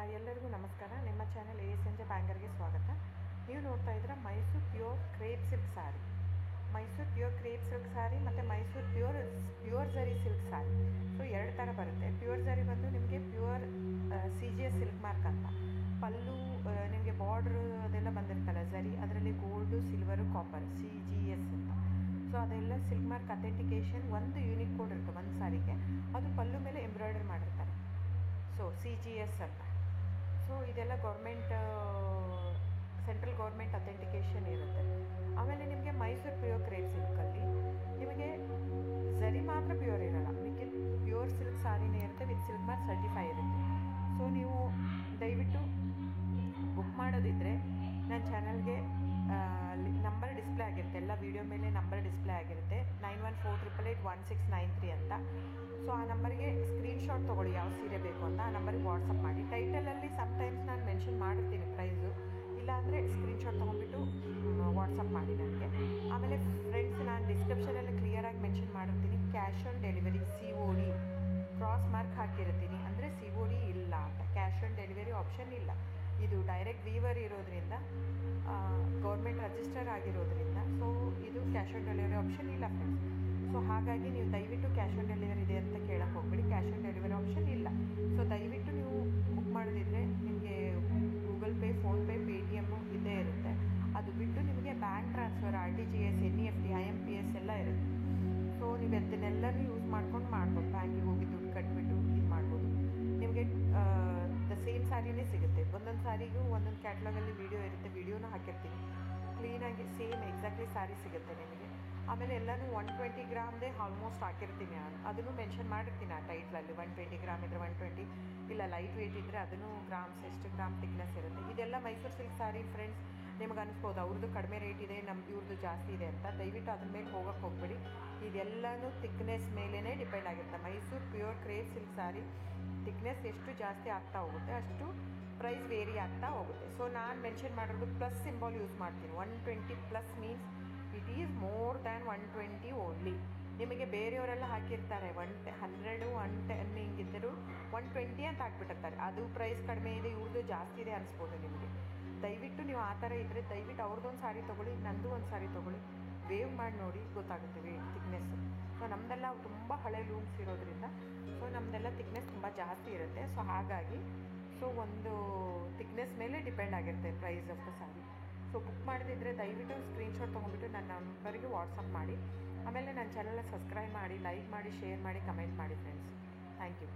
ಎಲ್ಲರಿಗೂ ನಮಸ್ಕಾರ. ನಿಮ್ಮ ಚಾನೆಲ್ ASNJ ಬ್ಯಾಂಗರ್ಗೆ ಸ್ವಾಗತ. ನೀವು ನೋಡ್ತಾ ಇದ್ದೀರಾ ಮೈಸೂರು ಪ್ಯೂರ್ ಕ್ರೇಪ್ ಸಿಲ್ಕ್ ಸಾರಿ. ಮೈಸೂರು ಪ್ಯೂರ್ ಕ್ರೇಪ್ ಸಿಲ್ಕ್ ಸಾರಿ ಮತ್ತು ಮೈಸೂರು ಪ್ಯೂರ್ ಝರಿ ಸಿಲ್ಕ್ ಸಾರಿ. ಸೊ ಎರಡು ಥರ ಬರುತ್ತೆ. ಪ್ಯೂರ್ ಝರಿ ಬಂದು ನಿಮಗೆ ಪ್ಯೂರ್ CGS ಸಿಲ್ಕ್ ಮಾರ್ಕ್ ಅಂತ. ಪಲ್ಲು ನಿಮಗೆ ಬಾರ್ಡ್ರು ಅದೆಲ್ಲ ಬಂದಿರ್ತಲ್ಲ ಝರಿ, ಅದರಲ್ಲಿ ಗೋಲ್ಡು, ಸಿಲ್ವರು, ಕಾಪರ್ CGS ಅಂತ. ಸೊ ಅದೆಲ್ಲ ಸಿಲ್ಕ್ ಮಾರ್ಕ್ ಅಥೆಂಟಿಕೇಷನ್ ಒಂದು ಯೂನಿಕ್ ಕೋಡ್ ಇರುತ್ತೆ ಒಂದು ಸಾರಿಗೆ. ಅದು ಪಲ್ಲು ಮೇಲೆ ಎಂಬ್ರಾಯ್ಡರಿ ಮಾಡಿರ್ತಾರೆ. ಸೊ CGS ಅಂತ. ಸೊ ಇದೆಲ್ಲ ಸೆಂಟ್ರಲ್ ಗೌರ್ಮೆಂಟ್ ಅಥೆಂಟಿಕೇಷನ್ ಇರುತ್ತೆ. ಆಮೇಲೆ ನಿಮಗೆ ಮೈಸೂರು ಪ್ಯೂರ್ ಕ್ರೇಪ್ ಸಿಲ್ಕಲ್ಲಿ ನಿಮಗೆ ಝರಿ ಮಾತ್ರ ಪ್ಯೂರ್ ಇರೋಲ್ಲ, ನಿಮಗೆ ಪ್ಯೂರ್ ಸಿಲ್ಕ್ ಸಾರಿನೇ ಇರುತ್ತೆ, ವಿತ್ ಸಿಲ್ಕ್ ಮಾರ್ಕ್ ಸರ್ಟಿಫೈ ಇರುತ್ತೆ. ಸೊ ನೀವು ದಯವಿಟ್ಟು ಬುಕ್ ಮಾಡೋದಿದ್ದರೆ ನನ್ನ ಚಾನಲ್ಗೆ ನಂಬರ್ ಡಿಸ್ಪ್ಲೇ ಆಗಿರುತ್ತೆ, ಎಲ್ಲ ವೀಡಿಯೋ ಮೇಲೆ ನಂಬರ್ ಡಿಸ್ಪ್ಲೇ ಆಗಿರುತ್ತೆ, 9148881693 ಅಂತ. ಸೊ ಆ ನಂಬರ್ಗೆ ಸ್ಕ್ರೀನ್ಶಾಟ್ ತೊಗೊಳ್ಳಿ ಯಾವ ಸೀರೆ ಬೇಕು ಅಂತ, ಆ ನಂಬರ್ಗೆ ವಾಟ್ಸಪ್ ಮಾಡಿ. ಟೈಟಲಲ್ಲಿ ಸಮ್ಟೈಮ್ಸ್ ನಾನು ಮೆನ್ಷನ್ ಮಾಡಿರ್ತೀನಿ ಪ್ರೈಸು, ಇಲ್ಲಾಂದರೆ ಸ್ಕ್ರೀನ್ಶಾಟ್ ತೊಗೊಂಡ್ಬಿಟ್ಟು ವಾಟ್ಸಪ್ ಮಾಡಿ ನನಗೆ. ಆಮೇಲೆ ಫ್ರೆಂಡ್ಸ್, ನಾನು ಡಿಸ್ಕ್ರಿಪ್ಷನಲ್ಲಿ ಕ್ಲಿಯರಾಗಿ ಮೆನ್ಷನ್ ಮಾಡಿರ್ತೀನಿ, cash on delivery COD cross mark ಹಾಕಿರ್ತೀನಿ, ಅಂದರೆ COD ಇಲ್ಲ ಅಂತ, ಕ್ಯಾಶ್ ಆನ್ ಡೆಲಿವರಿ ಆಪ್ಷನ್ ಇಲ್ಲ. ಇದು ಡೈರೆಕ್ಟ್ ವೀವರ್ ಇರೋದ್ರಿಂದ, ಗೌರ್ಮೆಂಟ್ ರಿಜಿಸ್ಟರ್ ಆಗಿರೋದ್ರಿಂದ, ಸೊ ಇದು ಕ್ಯಾಶ್ ಆನ್ ಡೆಲಿವರಿ ಆಪ್ಷನ್ ಇಲ್ಲ ಫ್ರೆಂಡ್ಸ್. ಸೊ ಹಾಗಾಗಿ ನೀವು ದಯವಿಟ್ಟು ಕ್ಯಾಶ್ ಆನ್ ಡೆಲಿವರಿ ಇದೆ ಅಂತ ಕೇಳಕ್ಕೆ ಹೋಗ್ಬೇಡಿ, ಕ್ಯಾಶ್ ಆನ್ ಡೆಲಿವರಿ ಆಪ್ಷನ್ ಇಲ್ಲ. ಸೊ ದಯವಿಟ್ಟು ನೀವು ಬುಕ್ ಮಾಡೋದಿದ್ರೆ ನಿಮಗೆ ಗೂಗಲ್ ಪೇ, ಫೋನ್ಪೇ, Paytm ಇದ್ದೇ ಇರುತ್ತೆ. ಅದು ಬಿಟ್ಟು ನಿಮಗೆ bank transfer, RTGS, NEFT, IMPS ಎಲ್ಲ ಇರುತ್ತೆ. ಸೊ ನೀವು ಅದನ್ನೆಲ್ಲರೂ ಯೂಸ್ ಮಾಡ್ಬೋದು. ಬ್ಯಾಂಕಿಗೆ ಹೋಗಿ ದುಡ್ಡು ಕಟ್ಬಿಟ್ಟು ಇದು ಮಾಡ್ಬೋದು. ನಿಮಗೆ ದ ಸೇಮ್ ಸ್ಯಾರಿನೇ ಸಿಗುತ್ತೆ. ಒಂದೊಂದು ಸ್ಯಾರಿಗೂ ಒಂದೊಂದು ಕ್ಯಾಟ್ಲಾಗಲ್ಲಿ ವೀಡಿಯೋ ಇರುತ್ತೆ, ವೀಡಿಯೋನ ಹಾಕಿರ್ತೀನಿ. ಕ್ಲೀನಾಗಿ ಸೇಮ್ ಎಕ್ಸಾಕ್ಟ್ಲಿ ಸ್ಯಾರಿ ಸಿಗುತ್ತೆ ನಿಮಗೆ. ಆಮೇಲೆ ಎಲ್ಲನೂ 120 ಗ್ರಾಮ್ದೇ ಆಲ್ಮೋಸ್ಟ್ ಹಾಕಿರ್ತೀನಿ ನಾನು, ಅದನ್ನು ಮೆನ್ಷನ್ ಮಾಡಿರ್ತೀನಿ ಆ ಟೈಟ್ಲಲ್ಲಿ. 120 ಗ್ರಾಮ್ ಇದ್ದರೆ 120, ಇಲ್ಲ ಲೈಟ್ ವೆಯ್ಟ್ ಇದ್ದರೆ ಅದನ್ನು ಗ್ರಾಮ್ಸ್ ಎಷ್ಟು ಗ್ರಾಮ್ ಥಿಕ್ನೆಸ್ ಇರುತ್ತೆ. ಇದೆಲ್ಲ ಮೈಸೂರು ಸಿಲ್ಕ್ ಸ್ಯಾರಿ ಫ್ರೆಂಡ್ಸ್. ನಿಮ್ಗೆ ಅನಿಸ್ಬೋದು ಅವ್ರದ್ದು ಕಡಿಮೆ ರೇಟ್ ಇದೆ, ಇವ್ರದ್ದು ಜಾಸ್ತಿ ಇದೆ ಅಂತ. ದಯವಿಟ್ಟು ಅದ್ರ ಮೇಲೆ ಹೋಗೋಕ್ಕೆ ಹೋಗ್ಬೇಡಿ. ಇದೆಲ್ಲನೂ ಥಿಕ್ನೆಸ್ ಮೇಲೇ ಡಿಪೆಂಡ್ ಆಗಿರುತ್ತೆ. Mysuru pure crepe silk sari thickness ಎಷ್ಟು ಜಾಸ್ತಿ ಆಗ್ತಾ ಹೋಗುತ್ತೆ ಅಷ್ಟು ಪ್ರೈಸ್ ವೇರಿ ಆಗ್ತಾ ಹೋಗುತ್ತೆ. ಸೊ ನಾನು ಮೆನ್ಷನ್ ಮಾಡಿರೋದು ಪ್ಲಸ್ ಸಿಂಬಾಲ್ ಯೂಸ್ ಮಾಡ್ತೀನಿ. 120 plus means it is more than 120 only. ನಿಮಗೆ ಬೇರೆಯವರೆಲ್ಲ ಹಾಕಿರ್ತಾರೆ 100, 110 ಹಿಂಗಿದ್ದರೂ 120 ಅಂತ ಹಾಕ್ಬಿಟ್ಟಿರ್ತಾರೆ. ಅದು ಪ್ರೈಸ್ ಕಡಿಮೆ ಇದೆ, ಇವ್ರದ್ದು ಜಾಸ್ತಿ ಇದೆ ಅನಿಸ್ಬೋದು ನಿಮಗೆ. ದಯವಿಟ್ಟು ನೀವು ಆ ಥರ ಇದ್ದರೆ ದಯವಿಟ್ಟು ಅವ್ರದ್ದೊಂದು ಸಾರಿ ತೊಗೊಳ್ಳಿ, ನಂದು ಒಂದು ಸಾರಿ ತೊಗೊಳ್ಳಿ, ವೇವ್ ಮಾಡಿ ನೋಡಿ, ಗೊತ್ತಾಗುತ್ತೆ ಥಿಕ್ನೆಸ್ಸು. ಸೊ ನಮ್ಮದೆಲ್ಲ ತುಂಬ ಹಳೆ ಲೂಮ್ಸ್ ಇರೋದ್ರಿಂದ ಸೊ ನಮ್ಮದೆಲ್ಲ ಥಿಕ್ನೆಸ್ ತುಂಬ ಜಾಸ್ತಿ ಇರುತ್ತೆ. ಸೊ ಹಾಗಾಗಿ ಒಂದು ಥಿಕ್ನೆಸ್ ಮೇಲೆ ಡಿಪೆಂಡ್ ಆಗಿರುತ್ತೆ price of the sari. So book ಮಾಡದಿದ್ದರೆ ದಯವಿಟ್ಟು ಸ್ಕ್ರೀನ್ಶಾಟ್ ತೊಗೊಂಡ್ಬಿಟ್ಟು ನನ್ನ ನಂಬರಿಗೆ ವಾಟ್ಸಪ್ ಮಾಡಿ. ಆಮೇಲೆ ನನ್ನ ಚಾನಲ್ನ ಸಬ್ಸ್ಕ್ರೈಬ್ ಮಾಡಿ, ಲೈಕ್ ಮಾಡಿ, ಶೇರ್ ಮಾಡಿ, ಕಮೆಂಟ್ ಮಾಡಿ ಫ್ರೆಂಡ್ಸ್. Thank you.